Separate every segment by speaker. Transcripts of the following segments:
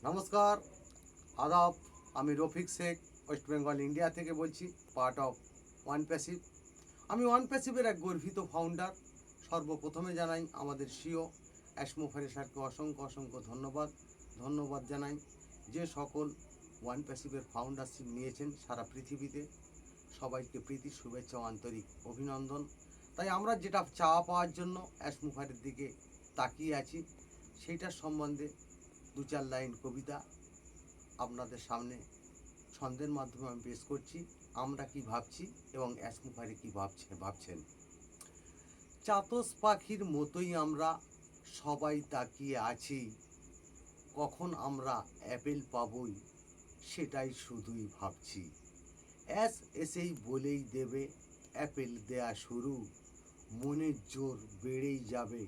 Speaker 1: নমস্কার, আদাব। আমি রফিক শেখ, ওয়েস্ট বেঙ্গল ইন্ডিয়া থেকে বলছি, পার্ট অফ ওয়ান প্যাসিভ। আমি ওয়ান প্যাসিভের এক গর্বিত ফাউন্ডার। সর্বপ্রথমে জানাই আমাদের সিও অ্যাসমো ফেরেসারকে অসংখ্য অসংখ্য ধন্যবাদ জানাই, যে সকল ওয়ান প্যাসিভের ফাউন্ডারশিপ নিয়েছেন সারা পৃথিবীতে। সবাইকে প্রীতি, শুভেচ্ছা ও আন্তরিক অভিনন্দন। তাই আমরা যেটা চাওয়া পাওয়ার জন্য অ্যাসমোফারের দিকে তাকিয়ে আছি, সেইটার সম্বন্ধে দু চার লাইন কবিতা আপনাদের সামনে ছন্দের মাধ্যমে আমি পেশ করছি। আমরা কি ভাবছি এবং অ্যাসমোফারে কি ভাবছেন। চাতস পাখির মতোই আমরা সবাই তাকিয়ে আছি, কখন আমরা অ্যাপেল পাবই সেটাই শুধুই ভাবছি। এসেই বলেই দেবে অ্যাপেল দেয়া শুরু, মনের জোর বেড়েই যাবে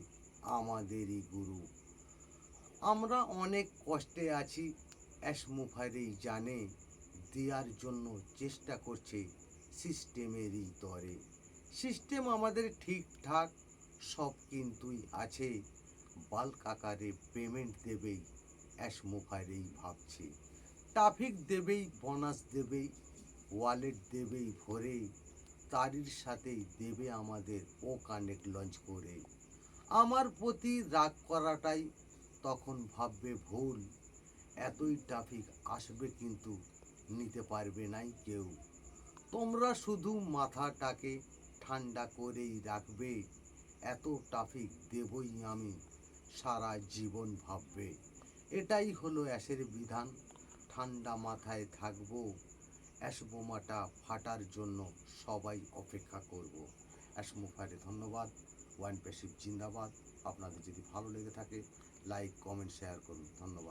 Speaker 1: আমাদেরই গুরু। আমরা অনেক কষ্টে আছি, অ্যাসমোফারেই জানে, দেওয়ার জন্য চেষ্টা করছে সিস্টেমেরই তরে। সিস্টেম আমাদের ঠিকঠাক সব কিন্তুই আছে, বাল্ক আকারে পেমেন্ট দেবেই অ্যাসমোফারেই ভাবছে। ট্রাফিক দেবেই, বোনাস দেবেই, ওয়ালেট দেবেই ভরে, তারই সাথেই দেবে আমাদের ও কানেক্ট লঞ্চ করে। আমার প্রতি রাগ করাটাই তখন ভাববে ভুল, এতই ট্রাফিক আসবে কিন্তু নিতে পারবে নাই কেউ। তোমরা শুধু মাথাটাকে ঠান্ডা করেই রাখবে, এত ট্রাফিক দেবই আমি সারা জীবন ভাববে। এটাই হলো অ্যাশের বিধান, ঠান্ডা মাথায় থাকবো, অ্যাশ বোমাটা ফাটার জন্য সবাই অপেক্ষা করব। অ্যাসমোফারে ধন্যবাদ। ওয়ান প্যাসিভ জিন্দাবাদ। আপনাদের যদি ভালো লেগে থাকে লাইক, কমেন্ট, শেয়ার করুন। ধন্যবাদ।